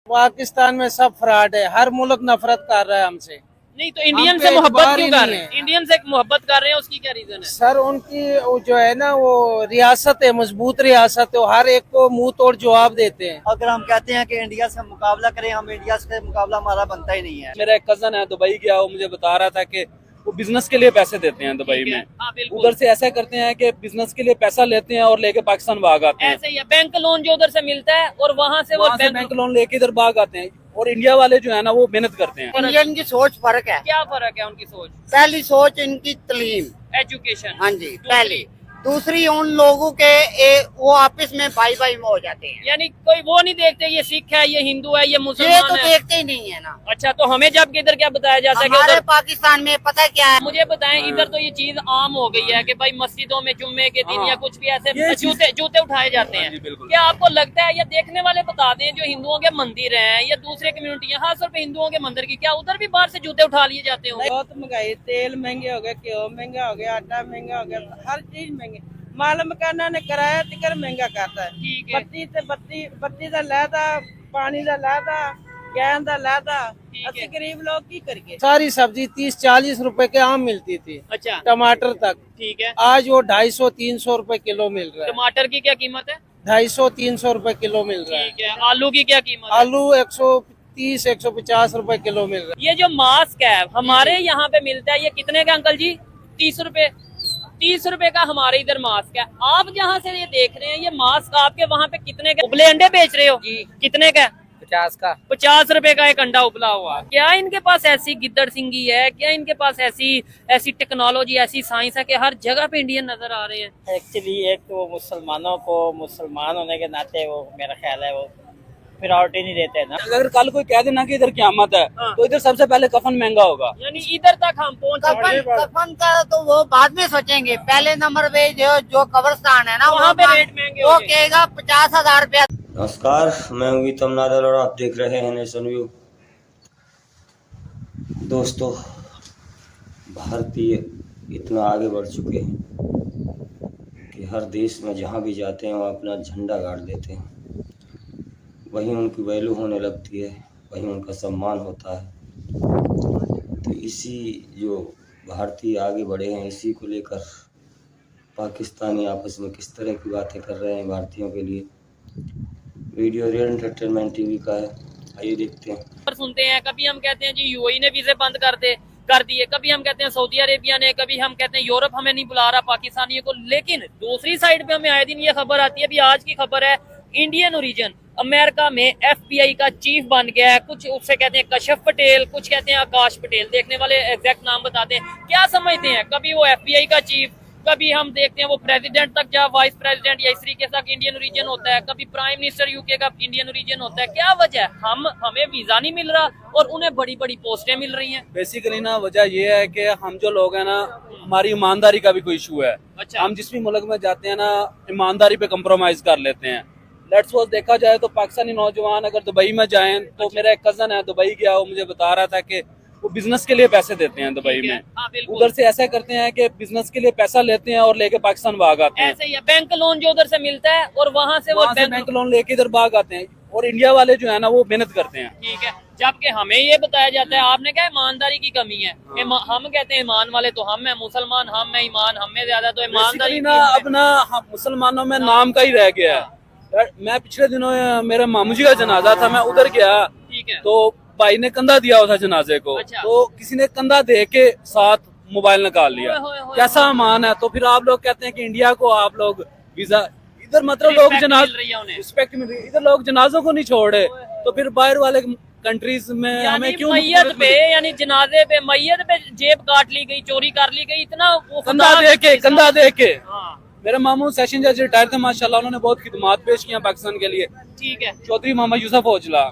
पाकिस्तान में सब फ्रॉड है, हर मुल्क नफरत कर रहा है हमसे। नहीं तो इंडियन से मोहब्बत क्यों कर रहे हैं? इंडियन से मोहब्बत कर रहे हैं, उसकी क्या रीजन है? सर उनकी वो जो है ना, वो रियासत है, मजबूत रियासत है, वो हर एक को मुंह तोड़ जवाब देते हैं। अगर हम कहते हैं कि इंडिया से मुकाबला करें, हम इंडिया से मुकाबला हमारा बनता ही नहीं है। मेरा एक कजन है दुबई गया, वो मुझे बता रहा था कि वो बिजनेस के लिए पैसे देते हैं दुबई में। हाँ, बिल्कुल। उधर से ऐसा करते हैं कि बिजनेस के लिए पैसा लेते हैं और लेके पाकिस्तान भाग आते हैं। ऐसे ही है, बैंक लोन जो उधर से मिलता है और वहाँ से वो बैंक लोन लेके इधर भाग आते हैं। और इंडिया वाले जो है ना, वो मेहनत करते हैं। इंडियन की सोच फर्क है। क्या फर्क है उनकी सोच? पहली सोच इनकी तलीम, एजुकेशन। हाँ जी पहली। दूसरी उन लोगों के वो आपस में भाई भाई में हो जाते हैं। यानी कोई वो नहीं देखते ये सिख है, ये हिंदू है, ये ये मुसलमान तो है। देखते ही नहीं है ना। अच्छा, तो हमें जब के इधर क्या बताया जाता है कि हमारे उधर, पाकिस्तान में पता है क्या है, मुझे बताएं, इधर तो ये चीज आम हो गई है कि भाई मस्जिदों में जुम्मे के दिन हाँ। या कुछ भी ऐसे ये जूते उठाए जाते हाँ जी, हैं। बिल्कुल। क्या आपको लगता है, या देखने वाले बता दें, जो हिंदुओं के मंदिर हैं या दूसरे कम्युनिटी है, खासतौर पे हिंदुओं के मंदिर की, क्या उधर भी बाहर से जूते उठा लिए जाते होंगे? बहुत महंगाई, तेल महंगे हो गए, घ्यो महंगा हो गया, आटा महंगा हो गया, हर चीज महंगी। माल मकाना ने किराया तिकर महंगा करता है। ठीक है। बत्ती का लैदा, पानी का लैदा, गैस का लैदा। ठीक है। असली गरीब लोग की करिए। सारी सब्जी 30-40 रुपए के आम मिलती थी, अच्छा, टमाटर तक। ठीक है। आज वो 250-300 रुपए किलो मिल रहा है। टमाटर की क्या कीमत है? 250-300 रुपए किलो मिल रहा है। ठीक है। आलू की क्या कीमत है? आलू 130-150 रुपए किलो मिल रहा है। ये जो मास्क है हमारे यहाँ पे मिलता है, ये कितने का अंकल जी? 30 रुपए। 30 रुपए का हमारे इधर मास्क है। आप जहाँ से ये देख रहे हैं, ये मास्क आपके वहाँ पे कितने का? उबले अंडे बेच रहे हो जी? कितने का? 50 का। 50 रुपए का एक अंडा उबला हुआ। क्या इनके पास ऐसी गिद्दड़ सिंगी है? क्या इनके पास ऐसी टेक्नोलॉजी, ऐसी साइंस है कि हर जगह पे इंडियन नजर आ रहे हैं? एक्चुअली एक तो मुसलमानों को मुसलमान होने के नाते वो मेरा ख्याल है वो प्रायोरिटी नहीं देते ना। अगर कल कोई कह देना कि इधर क़यामत है, हाँ। तो इधर सबसे पहले कफन महंगा होगा। यानी इधर तक हम पहुँच कफन का तो वो बाद में सोचेंगे। पहले नंबर पे जो कब्रिस्तान है ना, वहाँ पे रेट महंगे वो हो गए। कहेगा 50,000 रुपया। नमस्कार, मैं हूँ गीतम नादल और आप देख रहे हैं नेशन व्यू। दोस्तों, भारतीय इतना आगे बढ़ चुके हैं कि हर देश में जहाँ भी जाते हैं वो अपना झंडा गाड़ देते हैं। वहीं उनकी वैल्यू होने लगती है, वहीं उनका सम्मान होता है। तो इसी जो भारतीय आगे बढ़े हैं, इसी को लेकर पाकिस्तानी आपस में किस तरह की बातें कर रहे हैं भारतीयों के लिए। वीडियो रियल एंटरटेनमेंट टीवी का है, आइए देखते हैं। पर सुनते हैं, कभी हम कहते हैं जी यूएई ने वीजे बंद कर दिए, कभी हम कहते हैं सऊदी अरेबिया ने, कभी हम कहते हैं यूरोप हमें नहीं बुला रहा पाकिस्तानियों को। लेकिन दूसरी साइड पे हमें आए दिन ये खबर आती है, अभी आज की खबर है, इंडियन ओरिजिन अमेरिका में एफबीआई का चीफ बन गया है। कुछ उससे कहते हैं कश्यप पटेल, कुछ कहते हैं आकाश पटेल। देखने वाले एग्जैक्ट नाम बताते हैं। क्या समझते हैं, कभी वो एफबीआई का चीफ, कभी हम देखते हैं वो प्रेसिडेंट तक जा, वाइस प्रेसिडेंट या इस तरीके से इंडियन ओरिजिन होता है, कभी प्राइम मिनिस्टर यूके का इंडियन ओरिजिन होता है। क्या वजह है? हमें वीजा नहीं मिल रहा और उन्हें बड़ी बड़ी पोस्टें मिल रही हैं। बेसिकली ना वजह ये है कि हम जो लोग हैं ना, हमारी ईमानदारी का भी कोई इशू है। अच्छा। हम जिस भी मुल्क में जाते हैं ना, ईमानदारी पे कंप्रोमाइज कर लेते हैं। लेट्स सपोज देखा जाए तो पाकिस्तानी नौजवान अगर दुबई में जाएं, तो मेरा एक कजन है दुबई गया, वो मुझे बता रहा था कि वो बिजनेस के लिए पैसे देते हैं दुबई ठीक है। में। हाँ, बिल्कुल। उधर से ऐसा करते हैं कि बिजनेस के लिए पैसा लेते हैं और लेके पाकिस्तान भाग आते हैं। ऐसे ही है, बैंक लोन जो उधर से मिलता है और वहाँ से वो बैंक लोन लेके इधर भाग आते हैं। और इंडिया वाले जो है ना, वो मेहनत करते हैं। ठीक है। जबकि हमें ये बताया जाता है, आपने कहा ईमानदारी की कमी है। हम कहते हैं ईमान वाले तो हम हैं, मुसलमान हम हैं, ईमान हम में ज्यादा, तो ईमानदारी बेसिकली ना अब ना हम मुसलमानों में नाम का ही रह गया है। मैं पिछले दिनों मेरे मामू जी का जनाजा था, मैं उधर गया, ठीक है। तो भाई ने कंधा दिया हुआ था जनाजे को। अच्छा। तो किसी ने कंधा दे के साथ मोबाइल निकाल लिया। ओए, ओए, कैसा अमान है? तो फिर आप लोग कहते हैं कि इंडिया को आप लोग वीजा, इधर मतलब लोग Respect जनाज मिल रही है उन्हें। रिस्पेक्ट मिल रही है, इधर लोग जनाजों को नहीं छोड़े, तो फिर बाहर वाले कंट्रीज में हमें यानी क्यों मैयत पे, यानी जनाजे पे, मैयत पे जेब काट ली गई, चोरी कर ली गई, इतना वो कंधा दे के। हाँ, मेरे मामू सेशन जज रिटायर थे माशाल्लाह, उन्होंने बहुत खिदमात पेश किया पाकिस्तान के लिए। ठीक है। चौधरी मोहम्मद यूसुफ ओजला।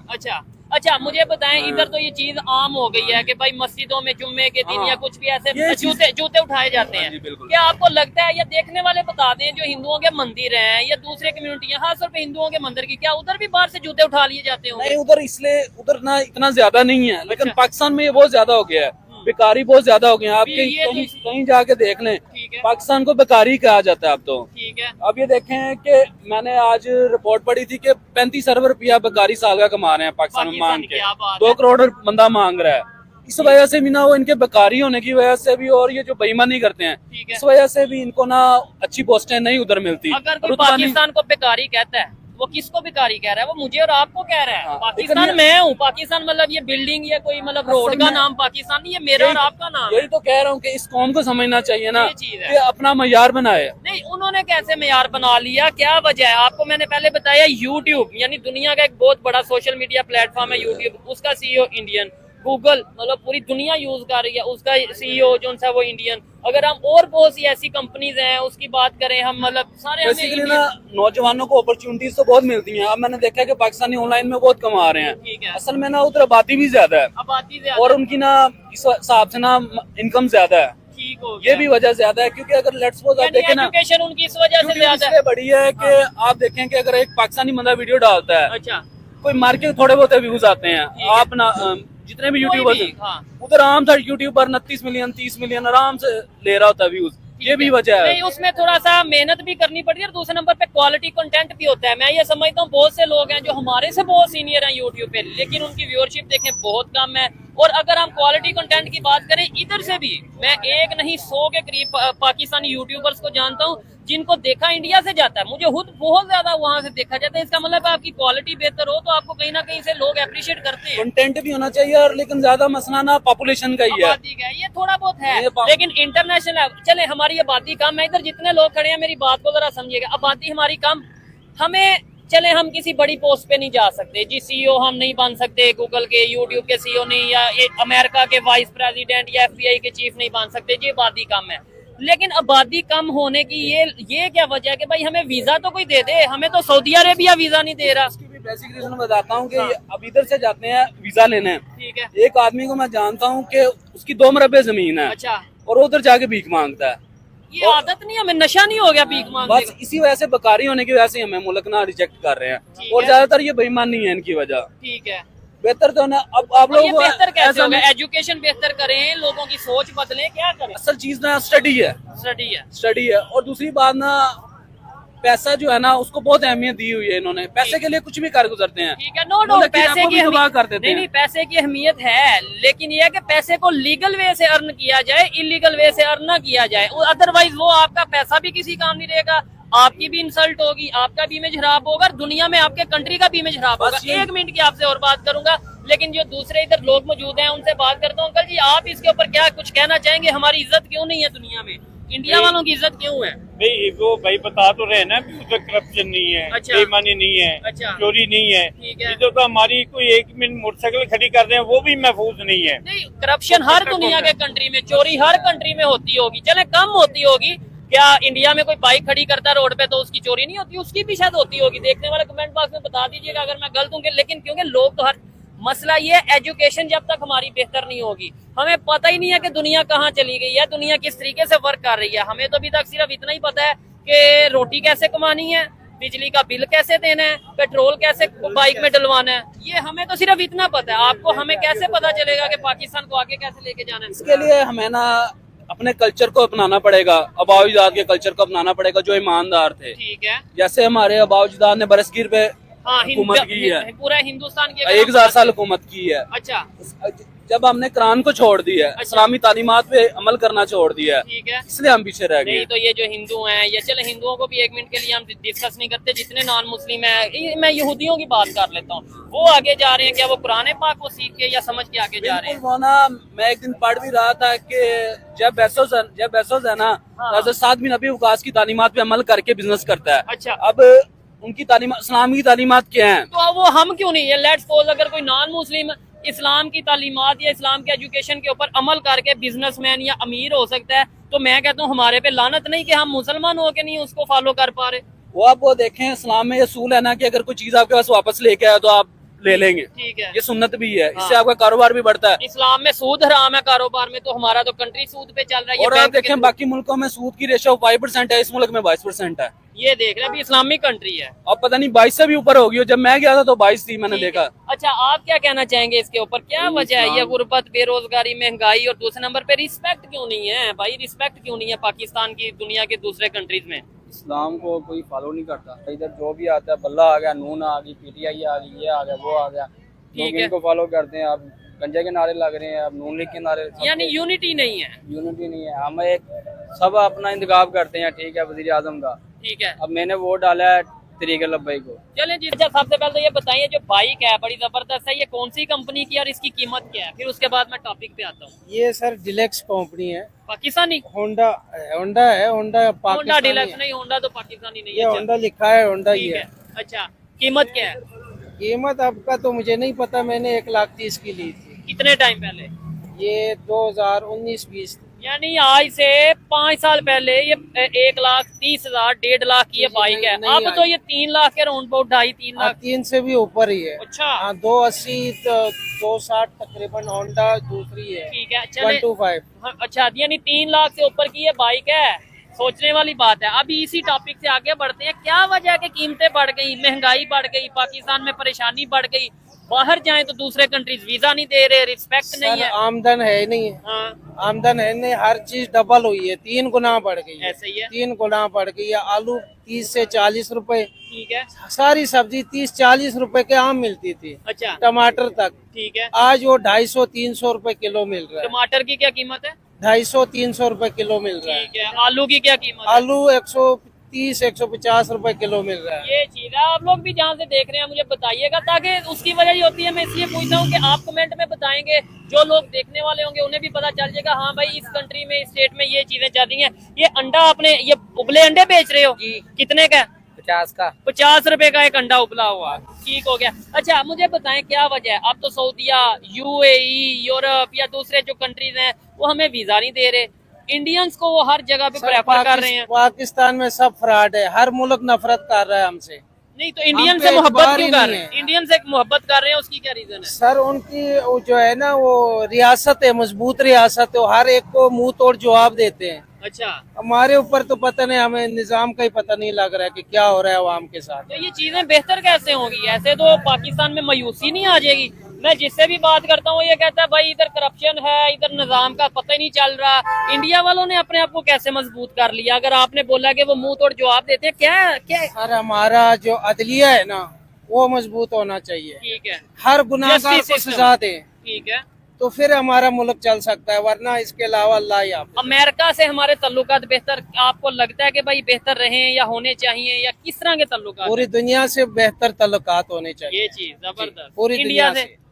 अच्छा, मुझे बताएं, इधर तो ये चीज आम हो गई है कि भाई मस्जिदों में जुम्मे के दिन हाँ। या कुछ भी ऐसे ये जूते उठाए जाते हाँ हैं। जी, बिल्कुल। क्या आपको लगता है, या देखने वाले बता दें, जो हिंदुओं के मंदिर हैं या दूसरे कम्युनिटी है, खासतौर पे हिंदुओं के मंदिर की, क्या उधर भी बाहर से जूते उठा लिए जाते होंगे? नहीं, उधर इसलिए उधर ना इतना ज्यादा नहीं है, लेकिन अच्छा। पाकिस्तान में ये बहुत ज्यादा हो गया है। बेकारी बहुत ज्यादा हो गई है। आप ये कहीं जाके देख लें ठीक ठीक है, पाकिस्तान को बेकारी कहा जाता है अब तो। ठीक है, अब ये देखें कि मैंने आज रिपोर्ट पढ़ी थी कि 35 अरब रुपया बेकारी सालगा कमा रहे हैं पाकिस्तान में मांग के, क्या बात 2 है। करोड़ बंदा मांग रहा है। इस वजह से भी ना, वो इनके बेकारी होने की वजह से भी, और ये जो बेईमानी करते हैं ठीक है। इस वजह से भी इनको ना अच्छी पोस्टें नहीं उधर मिलती। अगर कोई रुतबा नहीं- पाकिस्तान को बेकारी कहता है, वो किसको बेकारी कह रहा है? वो मुझे और आपको कह रहा है। हाँ, पाकिस्तान लेकिन मैं हूँ, पाकिस्तान मतलब ये बिल्डिंग या कोई मतलब रोड असल का में- नाम पाकिस्तान नहीं, ये मेरा और आपका नाम है। यही तो कह रहा हूँ कि इस कौम को समझना चाहिए ना ये चीज़ है। कि अपना मयार बनाए। नहीं, उन्होंने कैसे मेयार बना लिया, क्या वजह है? आपको मैंने पहले बताया, यूट्यूब यानी दुनिया का एक बहुत बड़ा सोशल मीडिया प्लेटफॉर्म है यूट्यूब, उसका सीईओ इंडियन। गूगल मतलब पूरी दुनिया यूज कर रही है, उसका सीईओ जो सा वो इंडियन। अगर हम और बहुत सी ऐसी कंपनीज हैं उसकी बात करें, हम मतलब सारे हमें बेसिकली ना नौजवानों को अपॉर्चुनिटीज तो बहुत मिलती हैं। अब मैंने देखा है कि पाकिस्तानी ऑनलाइन में बहुत कमा रहे हैं। ठीक है, असल में ना उधर आबादी भी ज्यादा है आबादी से और उनकी ना इस हिसाब से ना इनकम ज्यादा है। ठीक हो ये भी वजह ज्यादा है, क्योंकि अगर लेट्स सपोज आप देखें ना, एजुकेशन उनकी इस वजह से YouTube ज्यादा है। इसलिए बड़ी है कि आप देखें कि अगर एक पाकिस्तानी बंदा वीडियो डालता है, अच्छा, कोई मार के थोड़े बहुत व्यूज आते हैं। ठीक है। आप ना जितने भी यूट्यूबर्स कोई भी, हाँ। उधर आम था यूट्यूबर 29 मिलियन 30 मिलियन आराम से ले रहा होता है व्यूज। ये भी वजह है। नहीं, उसमें थोड़ा सा मेहनत भी करनी पड़ती है और दूसरे नंबर पे क्वालिटी कंटेंट भी होता है। मैं ये समझता हूँ बहुत से लोग हैं जो हमारे से बहुत सीनियर हैं यूट्यूब पे, लेकिन उनकी व्यूअरशिप देखें बहुत कम है। और अगर हम क्वालिटी कंटेंट की बात करें, इधर से भी मैं एक नहीं 100 के करीब पाकिस्तानी यूट्यूबर्स को जानता हूँ जिनको देखा इंडिया से जाता है। मुझे खुद बहुत ज्यादा वहां से देखा जाता है। इसका मतलब आपकी क्वालिटी बेहतर हो तो आपको कहीं ना कहीं से लोग अप्रिशिएट करते हैं। कंटेंट भी होना चाहिए, और लेकिन ज्यादा मसला ना पॉपुलेशन का ही है। आबादी का है, ये थोड़ा बहुत है, ये लेकिन इंटरनेशनल चले हमारी आबादी कम है। इधर जितने लोग खड़े हैं, मेरी बात को जरा समझिएगा, आबादी हमारी कम, हमें चले हम किसी बड़ी पोस्ट पे नहीं जा सकते जी, सीईओ हम नहीं बन सकते गूगल के, यूट्यूब के सीईओ नहीं, या अमेरिका के वाइस प्रेसिडेंट या एफबीआई के चीफ नहीं बन सकते जी, आबादी कम है। लेकिन आबादी कम होने की ये क्या वजह है कि भाई हमें वीजा तो कोई दे दे? हमें तो सऊदी अरेबिया वीजा नहीं दे रहा। इसकी भी बेसिक रीजन बताता हूँ कि अब इधर से जाते हैं वीजा लेने, ठीक है, एक आदमी को मैं जानता हूँ कि उसकी 2 मरबे जमीन है अच्छा, और उधर जाके भीख मांगता है। ये आदत नहीं, हमें नशा नहीं हो गया भीख मांगने बस इसी वजह से बेकारी होने की वजह से हमें मुल्क ना रिजेक्ट कर रहे ठीक हैं, और है। ज्यादातर ये बेईमानी है इनकी वजह। का? ठीक है, बेहतर तो ना अब आप और ये लोग बेहतर कैसे ऐसा होगा? नहीं- एजुकेशन बेहतर करें, लोगों की सोच बदलें, क्या करें? असल चीज ना स्टडी है, स्टडी है, स्टडी है। और दूसरी बात ना, पैसा जो है ना उसको बहुत अहमियत दी हुई है इन्होंने। पैसे के लिए कुछ भी कर गुजरते हैं। ठीक है, नो वो डाउट लेकिन पैसे आपको की भी तबाह अहमियत कर देते नहीं, हैं। नहीं, पैसे की अहमियत है, लेकिन यह है कि पैसे को लीगल वे से अर्न किया जाए, इलीगल वे से अर्न ना किया जाए। अदरवाइज वो आपका पैसा भी किसी काम नहीं रहेगा, आपकी भी इंसल्ट होगी, आपका भी इमेज खराब होगा, और दुनिया में आपके कंट्री का भी इमेज खराब होगा। बस ये- 1 मिनट की आपसे और बात करूंगा, लेकिन जो दूसरे इधर लोग मौजूद हैं उनसे बात करता हूँ। अंकल जी, आप इसके ऊपर क्या कुछ कहना चाहेंगे? हमारी इज्जत क्यों नहीं है दुनिया में? इंडिया वालों की इज्जत क्यों है? भाई वो भाई बता तो रहे हैं ना, उसमें करप्शन नहीं है, अच्छा। बेईमानी नहीं है, अच्छा। चोरी नहीं है। ठीक है। इधर तो हमारी कोई 1 मिनट मोटरसाइकिल खड़ी कर रहे हैं वो भी महफूज नहीं है। नहीं, करप्शन हर दुनिया के कंट्री में, चोरी हर कंट्री में होती होगी, चले कम होती होगी। क्या इंडिया में कोई बाइक खड़ी करता है रोड पे तो उसकी चोरी नहीं होती? उसकी भी शायद होती होगी। देखने वाले कमेंट बॉक्स में बता दीजिएगा अगर मैं गलत हूँ। लेकिन क्योंकि लोग तो हर मसला ये है, एजुकेशन जब तक हमारी बेहतर नहीं होगी, हमें पता ही नहीं है कि दुनिया कहाँ चली गई है, दुनिया किस तरीके से वर्क कर रही है। हमें तो अभी तक सिर्फ इतना ही पता है कि रोटी कैसे कमानी है, बिजली का बिल कैसे देना है, पेट्रोल कैसे बाइक में डलवाना है, ये हमें तो सिर्फ इतना पता है। आपको हमें कैसे पता चलेगा कि पाकिस्तान को आगे कैसे लेके जाना है? इसके लिए हमें ना अपने कल्चर को अपनाना पड़ेगा, आबाओजाद के कल्चर को अपनाना पड़ेगा जो ईमानदार थे। ठीक है, जैसे हमारे आबाओजाद ने बरसगीर पे हाँ, हुकूमत की है, पूरा हिंदुस्तान की 1000 साल हुकूमत की है। अच्छा, जब हमने कुरान को छोड़ दिया है, इस्लामी तालीमात पे अमल करना छोड़ दिया है, ठीक है। इसलिए हम पीछे रह गए नहीं हैं। तो ये जो हिंदू हैं, ये चले हिंदुओं को भी 1 मिनट के लिए हम डिस्कस नहीं करते, जितने नॉन मुस्लिम है, मैं यहूदियों की बात कर लेता हूँ। वो आगे जा रहे हैं, क्या वो कुरान पाक को सीख के या समझ के आगे जा रहे हैं? बिल्कुल वो ना, मैं एक दिन पढ़ भी रहा था कि जब बेसोस है ना, हज़रत साद बिन अबी वक़ास की तालीमात पे अमल करके बिजनेस करता है। अच्छा, अब उनकी तालीमात, इस्लामी तालीमात क्या है? तो अब वो हम क्यों नहीं है? लेट्स सपोज अगर कोई नॉन मुस्लिम इस्लाम की तालीमात या इस्लाम के एजुकेशन के ऊपर अमल करके बिजनेसमैन या अमीर हो सकता है, तो मैं कहता हूँ हमारे पे लानत नहीं कि हम मुसलमान हो के नहीं उसको फॉलो कर पा रहे। वो आप वो देखें, इस्लाम में ये असूल है ना कि अगर कोई चीज आपके पास वापस लेके आए तो आप ले लेंगे। ठीक है। ये सुन्नत भी है, इससे हाँ। आपका कारोबार भी बढ़ता है। इस्लाम में सूद हराम है कारोबार में, तो हमारा तो कंट्री सूद पे चल रहा है। ये और आप बैंक के देखें थ्रू- बाकी मुल्कों में सूद की रेशो 5% है, इस मुल्क में 22% है। ये देख रहे हैं, अभी इस्लामिक कंट्री है। अब पता नहीं 22 से भी ऊपर होगी, और जब मैं गया था तो 22 थी, मैंने ठीक देखा। है। अच्छा, आप क्या कहना चाहेंगे इसके ऊपर? क्या वजह है ये गुर्बत, बेरोजगारी, महंगाई, और दूसरे नंबर पे रिस्पेक्ट क्यों नहीं है भाई? रिस्पेक्ट क्यों नहीं है पाकिस्तान की दुनिया के दूसरे कंट्रीज में? इस्लाम को कोई फॉलो नहीं करता। इधर जो भी आता है, बल्ला आ गया, नून आ गई, पीटीआई आ गई, ये आ गया, वो आ गया, लोग है। इनको फॉलो करते हैं। अब गंजे के नारे लग रहे हैं, अब नून लीग के नारे। यानी यूनिटी नहीं है। यूनिटी नहीं है। हम एक सब अपना इंतखाब करते हैं, ठीक है, वजीर आजम का। ठीक है, अब मैंने वोट डाला है तरीके लब्बई को। चलें जी। अच्छा, सबसे पहले तो ये बताइए, जो बाइक है बड़ी जबरदस्त है, ये कौन सी कंपनी की और इसकी कीमत क्या है? फिर उसके बाद मैं टॉपिक पे आता हूँ। ये सर डिलेक्स कंपनी है, पाकिस्तानी होंडा होंडा है, होंडा होंडा पाकिस्तानी डिलक्स है। नहीं, होंडा तो पाकिस्तानी नहीं ये है। होंडा लिखा है, होंडा ही ठीक है। है। अच्छा, कीमत क्या है? कीमत आपका तो मुझे नहीं पता, मैंने 1,30,000 की ली थी। कितने टाइम पहले? ये 2019-20 यानी आज से 5 साल पहले ये 1,30,000 1.5 की ये बाइक है। नहीं अब तो आई। ये 3 लाख के राउंड अबाउट 2.5-3 लाख। 3 से भी ऊपर ही है। अच्छा, हाँ, 280 260 तकरीबन होंडा दूसरी है, ठीक है, चले। 125। हाँ, अच्छा, यानी 3 लाख से ऊपर की ये बाइक है। सोचने वाली बात है। अभी इसी टॉपिक से आगे बढ़ते हैं। क्या वजह है कि कीमतें बढ़ गई, महंगाई बढ़ गई, पाकिस्तान में परेशानी बढ़ गई, बाहर जाएं तो दूसरे कंट्रीज वीजा नहीं दे रहे, रिस्पेक्ट नहीं सर है। आमदन है नहीं, हाँ, आमदन है नहीं, हर चीज डबल हुई है, 3 गुना बढ़ गई है। ऐसे ही है। 3 गुना बढ़ गई है। आलू 30 से 40 रुपए, ठीक है। सारी सब्जी 30-40 रुपए के आम मिलती थी, अच्छा, टमाटर तक। ठीक है। आज वो 250-300 रुपए किलो मिल रहा है। टमाटर की क्या कीमत है? 250-300 रुपए किलो मिल रहा है। ठीक है। आलू की क्या कीमत है? आलू 130-150 रुपए किलो मिल रहा है। ये चीज है। आप लोग भी जहाँ से देख रहे हैं मुझे बताइएगा, ताकि उसकी वजह ये होती है, मैं इसलिए पूछता हूँ कि आप कमेंट में बताएंगे, जो लोग देखने वाले होंगे उन्हें भी पता चल जाएगा, हाँ भाई इस कंट्री में, इस स्टेट में ये चीजें चल रही हैं। ये अंडा आपने, ये उबले अंडे बेच रहे हो? कितने का? 50 का। 50 रुपए का एक अंडा उबला हुआ। ठीक हो गया। अच्छा, मुझे बताएं क्या वजह है? अब तो सऊदीया, यूएई, यूरोप या दूसरे जो कंट्रीज हैं वो हमें वीजा नहीं दे रहे। इंडियंस को वो हर जगह पे सर, प्रेफर कर रहे हैं। पाकिस्तान में सब फ्रॉड है, हर मुल्क नफरत कर रहा है हमसे। नहीं तो इंडियन हम से पे मोहब्बत एतबार क्यों ही कर नहीं रहे हैं? है। इंडियन से मोहब्बत कर रहे हैं, उसकी क्या रीजन है? सर उनकी वो जो है ना, वो रियासत है, मजबूत रियासत है, वो हर एक को मुंह तोड़ जवाब देते हैं। अच्छा, हमारे ऊपर तो पता नहीं, हमें निजाम का ही पता नहीं लग रहा है कि क्या हो रहा है अवाम के साथ। तो ये चीजें बेहतर कैसे होंगी? ऐसे तो पाकिस्तान में मायूसी नहीं आ जाएगी? मैं जिससे भी बात करता हूँ ये कहता है भाई इधर करप्शन है, इधर निजाम का पता ही नहीं चल रहा। इंडिया वालों ने अपने आप को कैसे मजबूत कर लिया? अगर आपने बोला कि वो मुंह तोड़ जवाब देते हैं, क्या? सर हमारा जो अदलिया है ना, वो मजबूत होना चाहिए, ठीक है। हर गुनाहगार Justice को system। सजा दे, ठीक है। तो फिर हमारा मुल्क चल सकता है, वरना इसके अलावा अल्लाह ही आप। अमेरिका से हमारे ताल्लुकात बेहतर आपको लगता है कि भाई बेहतर रहें या होने चाहिए, या किस तरह के ताल्लुकात? पूरी दुनिया से बेहतर तल्लुकात होने चाहिए। ये चीज जबरदस्त। पूरी इंडिया दुनिया से से,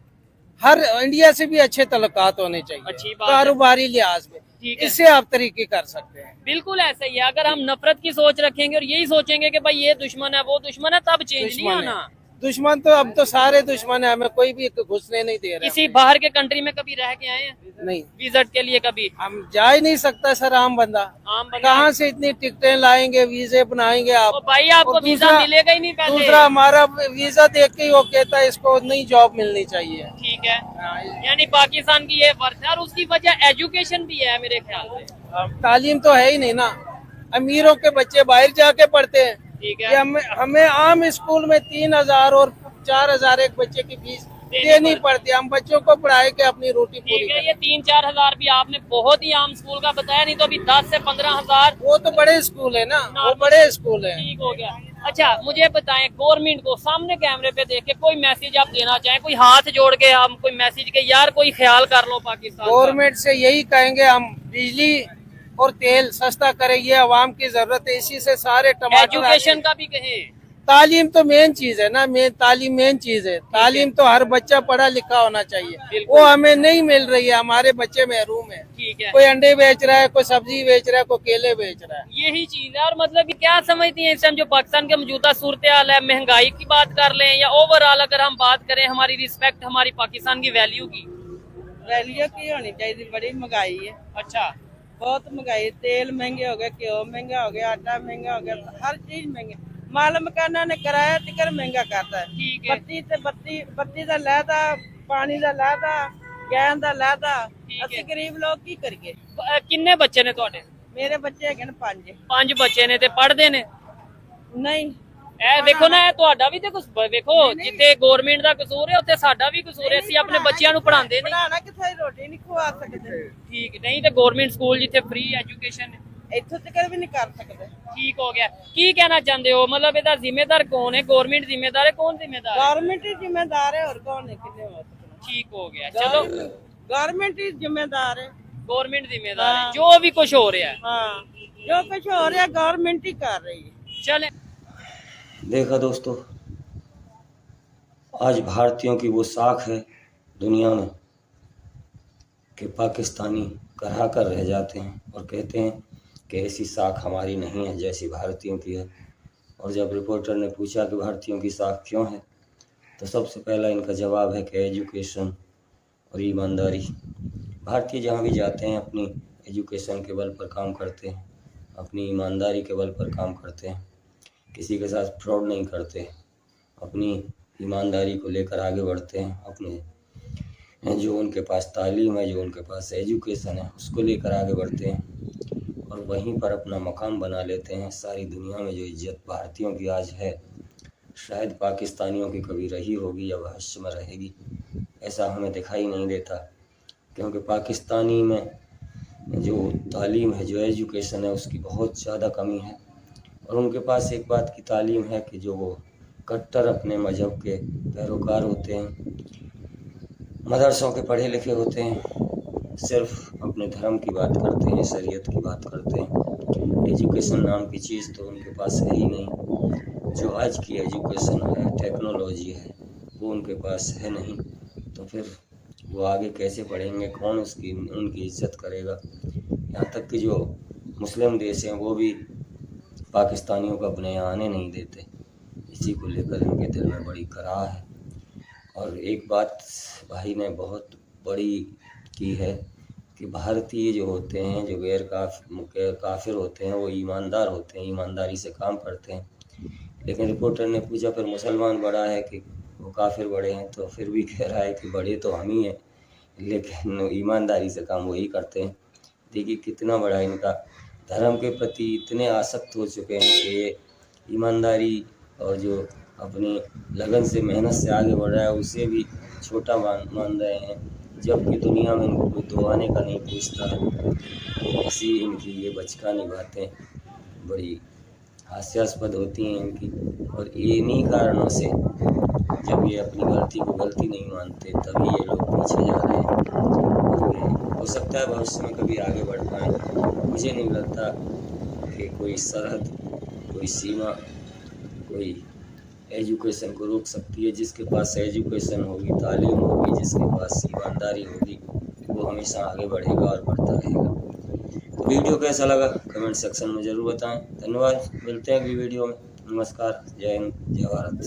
हर इंडिया से भी अच्छे तल्लुकात होने चाहिए, अच्छी बात है। कारोबारी लिहाज में। ठीक है। इससे आप तरीके कर सकते हैं। बिल्कुल ऐसा ही है। अगर हम नफरत की सोच रखेंगे और यही सोचेंगे कि भाई ये दुश्मन है, वो दुश्मन है, तब चेंज नहीं दुश्मन आना। है, दुश्मन तो अब तो सारे दुश्मन है, हमें कोई भी घुसने नहीं दे रहा। किसी बाहर के कंट्री में कभी रह के आए हैं नहीं, विजिट के लिए? कभी हम जा ही नहीं सकता सर, आम बंदा आम बंदा। कहाँ से इतनी टिकटें लाएंगे, वीजे बनाएंगे आप? तो भाई आपको और वीजा दूसरा- मिलेगा ही नहीं पहले। दूसरा हमारा वीजा देख के ही वो कहता है इसको नई जॉब मिलनी चाहिए। ठीक है। हाँ, यानी पाकिस्तान की ये वर्थ है, और उसकी वजह एजुकेशन भी है मेरे ख्याल से। तालीम तो है ही नहीं ना, अमीरों के बच्चे बाहर जाके पढ़ते हैं। ठीक ये है। हमें आम स्कूल में 3,000 और 4,000 एक बच्चे की फीस देनी पड़ती है। हम बच्चों को पढ़ाए के अपनी रोटी पूरी ठीक है। करें। ये 3-4 हजार भी आपने बहुत ही आम स्कूल का बताया, नहीं तो अभी 10 से 15 हजार। वो तो बड़े स्कूल है ना, वो बड़े स्कूल है। ठीक हो गया। अच्छा, मुझे बताएं, गवर्नमेंट को सामने कैमरे पे देख के कोई मैसेज आप देना चाहें, कोई हाथ जोड़ के हम कोई मैसेज के, यार कोई ख्याल कर लो पाकिस्तान का। गवर्नमेंट से यही कहेंगे, हम बिजली और तेल सस्ता करें, ये अवाम की जरूरत है, इसी से सारे टमाटर। एजुकेशन का भी कहें। तालीम तो मेन चीज है ना, तालीम मेन चीज है। तालीम तो हर बच्चा पढ़ा लिखा होना चाहिए, बिल्कुल। वो हमें नहीं मिल रही है। हमारे बच्चे महरूम है, ठीक है। कोई अंडे बेच रहा है, कोई सब्जी बेच रहा है, कोई केले बेच रहा है। यही चीज है। और मतलब कि क्या समझती हैं इस टाइम जो पाकिस्तान के मौजूदा सूरत हाल है, महंगाई की बात कर लें या ओवरऑल अगर हम बात करें हमारी रिस्पेक्ट, हमारी पाकिस्तान की वैल्यू की? वैल्यू की होनी चाहिए, बड़ी महंगाई है, अच्छा, बहुत महंगाई। तेल महंगे हो गए, घ्यो महंगा हो गया, आटा महंगा हो गया, हर चीज महंगी। माल मकाना ने किराया तिकर महंगा करता है। ठीक है ਬੱਤੀ ਦਾ ਲੈਦਾ, ਪਾਣੀ ਦਾ ਲੈਦਾ, ਗੈਸ ਦਾ ਲੈਦਾ। ਠੀਕ ਅਸੀਂ ਹੈ। ਗਰੀਬ ਲੋਕ ਕੀ ਕਰੀਏ? ਕਿੰਨੇ ਬੱਚੇ ਨੇ ਤੁਹਾਡੇ? ਮੇਰੇ ਬੱਚੇ ਹੈਗੇ ਨੇ 5। 5 ਬੱਚੇ ਨੇ ਤੇ ਪੜ੍ਹਦੇ ਨੇ? ਨਹੀਂ ਇਹ ਦੇਖੋ ਨਾ, ਇਹ ਤੁਹਾਡਾ ਵੀ ਤੇ ਕੁਝ ਵੇਖੋ, ਜਿੱਥੇ ਗਵਰਨਮੈਂਟ ਦਾ ਕਸੂਰ ਹੈ ਉੱਥੇ ਸਾਡਾ ਵੀ ਕਸੂਰ ਹੈ। ਅਸੀਂ ਆਪਣੇ ਬੱਚਿਆਂ ਨੂੰ ਪੜ੍ਹਾਉਂਦੇ ਨਹੀਂ। ਪੜਾਣਾ ਕਿੱਥੇ, ਰੋਟੀ ਨਹੀਂ ਖਵਾ ਸਕਦੇ। ਠੀਕ ਨਹੀਂ, ਤੇ ਗਵਰਨਮੈਂਟ ਸਕੂਲ ਜਿੱਥੇ ਫ੍ਰੀ ਐਜੂਕੇਸ਼ਨ ਇੱਥੋਂ ਤੱਕ ਵੀ ਨਹੀਂ ਕਰ ਸਕਦੇ। ਠੀਕ ਹੋ ਗਿਆ। ਕੀ ਕਹਿਣਾ ਚਾਹੁੰਦੇ ਹੋ? ਮਤਲਬ ਇਹਦਾ ਜ਼ਿੰਮੇਦਾਰ ਕੌਣ ਹੈ? ਗਵਰਨਮੈਂਟ ਜ਼ਿੰਮੇਦਾਰ ਹੈ? ਕੌਣ ਜ਼ਿੰਮੇਦਾਰ ਹੈ? ਗਵਰਨਮੈਂਟ ਹੀ ਜ਼ਿੰਮੇਦਾਰ ਹੈ, ਹੋਰ ਕੌਣ ਹੈ? ਕਿੰਨੇ ਹੋ ਸਕਣਾ? ਠੀਕ ਹੋ ਗਿਆ। ਚਲੋ ਗਵਰਨਮੈਂਟ ਹੀ ਜ਼ਿੰਮੇਦਾਰ ਹੈ। गवर्नमेंट जिम्मेदार है जो भी कुछ हो रहा है। हाँ, जो कुछ हो रहा है गवर्नमेंट ही कर रही है। चले देखा दोस्तों, आज भारतीयों की वो साख है दुनिया में कि पाकिस्तानी करा कर रह जाते हैं और कहते हैं कि ऐसी साख हमारी नहीं है जैसी भारतीयों की है। और जब रिपोर्टर ने पूछा कि भारतीयों की साख क्यों है, तो सबसे पहला इनका जवाब है कि एजुकेशन और ईमानदारी। भारतीय जहाँ भी जाते हैं अपनी एजुकेशन के बल पर काम करते हैं, अपनी ईमानदारी के बल पर काम करते हैं, किसी के साथ फ्रॉड नहीं करते, अपनी ईमानदारी को लेकर आगे बढ़ते हैं, अपने जो उनके पास तालीम है, जो उनके पास एजुकेशन है, उसको लेकर आगे बढ़ते हैं और वहीं पर अपना मकाम बना लेते हैं। सारी दुनिया में जो इज्जत भारतीयों की आज है, शायद पाकिस्तानियों की कभी रही होगी या भविष्य में रहेगी, ऐसा हमें दिखाई नहीं देता। क्योंकि पाकिस्तानी में जो तालीम है, जो एजुकेशन है, उसकी बहुत ज़्यादा कमी है और उनके पास एक बात की तालीम है कि जो वो कट्टर अपने मज़हब के पैरोकार होते हैं, मदरसों के पढ़े लिखे होते हैं, सिर्फ अपने धर्म की बात करते हैं, शरीयत की बात करते हैं। एजुकेशन नाम की चीज़ तो उनके पास है ही नहीं। जो आज की एजुकेशन है, टेक्नोलॉजी है, वो उनके पास है नहीं, तो फिर वो आगे कैसे पढ़ेंगे? कौन उनकी इज्जत करेगा? यहाँ तक कि जो मुस्लिम देश हैं वो भी पाकिस्तानियों को अपने यहाँ आने नहीं देते। इसी को लेकर इनके दिल में बड़ी कराह है। और एक बात भाई ने बहुत बड़ी की है कि भारतीय जो होते हैं, जो गैर काफिर होते हैं, वो ईमानदार होते हैं, ईमानदारी से काम करते हैं। लेकिन रिपोर्टर ने पूछा फिर मुसलमान बड़ा है कि वो काफिर बड़े हैं? तो फिर भी कह रहा है कि बड़े तो हम ही हैं, लेकिन ईमानदारी से काम वही करते हैं। देखिए कितना बड़ा इनका धर्म के प्रति इतने आसक्त हो चुके हैं कि ये ईमानदारी और जो अपनी लगन से मेहनत से आगे बढ़ रहा है उसे भी छोटा मान रहे हैं, जबकि दुनिया में इनको कोई दो आने का नहीं पूछता है। ऐसी इनकी ये बचकानी बातें बड़ी हास्यास्पद होती हैं इनकी। और इन्हीं कारणों से जब ये अपनी गलती को गलती नहीं मानते, तभी ये लोग पीछे जा रहे हैं। और ये हो सकता है भविष्य में कभी आगे बढ़ पाएँ। मुझे नहीं लगता कि कोई सरहद, कोई सीमा, कोई एजुकेशन को रोक सकती है। जिसके पास एजुकेशन होगी, तालीम होगी, जिसके पास ईमानदारी होगी, वो हमेशा आगे बढ़ेगा और बढ़ता रहेगा। तो वीडियो कैसा लगा कमेंट सेक्शन में ज़रूर बताएं। धन्यवाद, मिलते हैं अगली वीडियो में। नमस्कार, जय हिंद, जय भारत।